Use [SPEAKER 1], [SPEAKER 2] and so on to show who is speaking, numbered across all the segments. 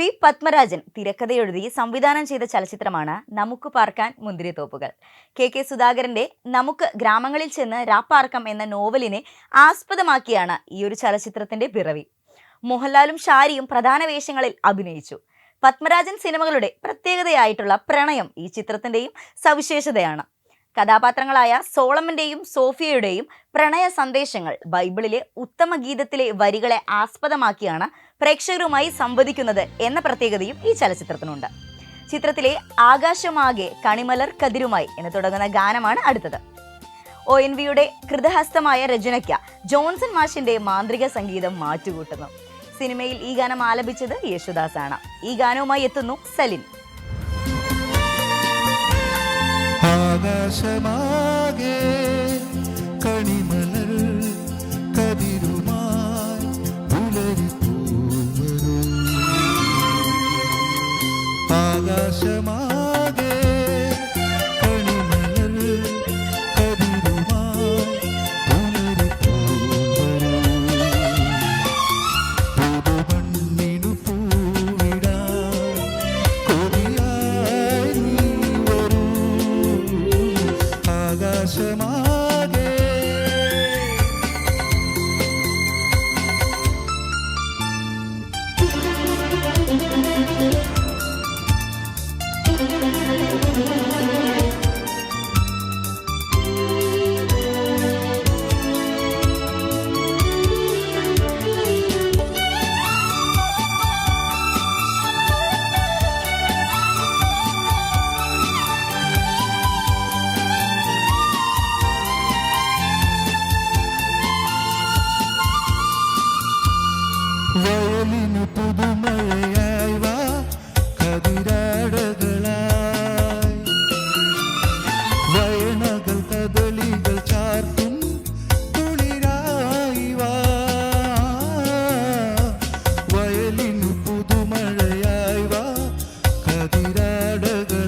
[SPEAKER 1] P Padmarajan തിരക്കഥയെഴുതി സംവിധാനം ചെയ്ത ചലച്ചിത്രമാണ് നമുക്ക് പാർക്കാൻ മുന്തിരിത്തോപ്പുകൾ. കെ സുധാകരന്റെ നമുക്ക് ഗ്രാമങ്ങളിൽ ചെന്ന് രാപ്പാർക്കാം എന്ന നോവലിനെ ആസ്പദമാക്കിയാണ് ഈ ഒരു ചലച്ചിത്രത്തിന്റെ പിറവി. മോഹൻലാലും ഷാരിയും പ്രധാന വേഷങ്ങളിൽ അഭിനയിച്ചു. പത്മരാജൻ സിനിമകളുടെ പ്രത്യേകതയായിട്ടുള്ള പ്രണയം ഈ ചിത്രത്തിന്റെയും സവിശേഷതയാണ്. കഥാപാത്രങ്ങളായ സോളമന്റെയും സോഫിയയുടെയും പ്രണയ സന്ദേശങ്ങൾ ബൈബിളിലെ ഉത്തമ ഗീതത്തിലെ വരികളെ ആസ്പദമാക്കിയാണ് പ്രേക്ഷകരുമായി സംവദിക്കുന്നത് എന്ന പ്രത്യേകതയും ഈ ചലച്ചിത്രത്തിനുണ്ട്. ചിത്രത്തിലെ ആകാശമാകെ കണിമലർ കതിരുമായി എന്ന് തുടങ്ങുന്ന ഗാനമാണ് അടുത്തത്. ONVയുടെ കൃതഹസ്തമായ രചനയ്ക്ക് ജോൺസൺ മാഷിന്റെ മാന്ത്രിക സംഗീതം മാറ്റുകൂട്ടുന്നു. സിനിമയിൽ ഈ ഗാനം ആലപിച്ചത് യേശുദാസാണ്. ഈ ഗാനവുമായി എത്തുന്നു സലിൻ.
[SPEAKER 2] ആകാശമാകെ കണിമലർ കതിരുമായി പുലരിപ്പൂവരും ആകാശമാകെ കണിമലർ കതിരുമായി പുലരിപ്പൂവരും പുതുമണ്ണിനു പൂവിടാൻ കൊതിയായി നീ വരൂ ആകാശമാകെ. വയലിനു പുതുമഴയായി വാ കതിരാടകളായി വയണകൾ കദളികൾ ചാർത്തും കുളിരായി വാ വയലിനു പുതുമഴയായി വാ കതിരാടകളായി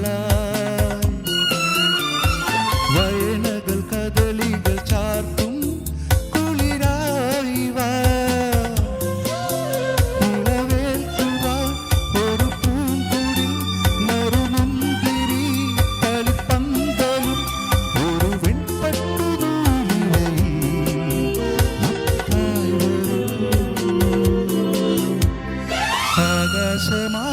[SPEAKER 2] വയണകൾ കദളികൾ ചാർത്തും കുളിരായി വാ ആകാശമാ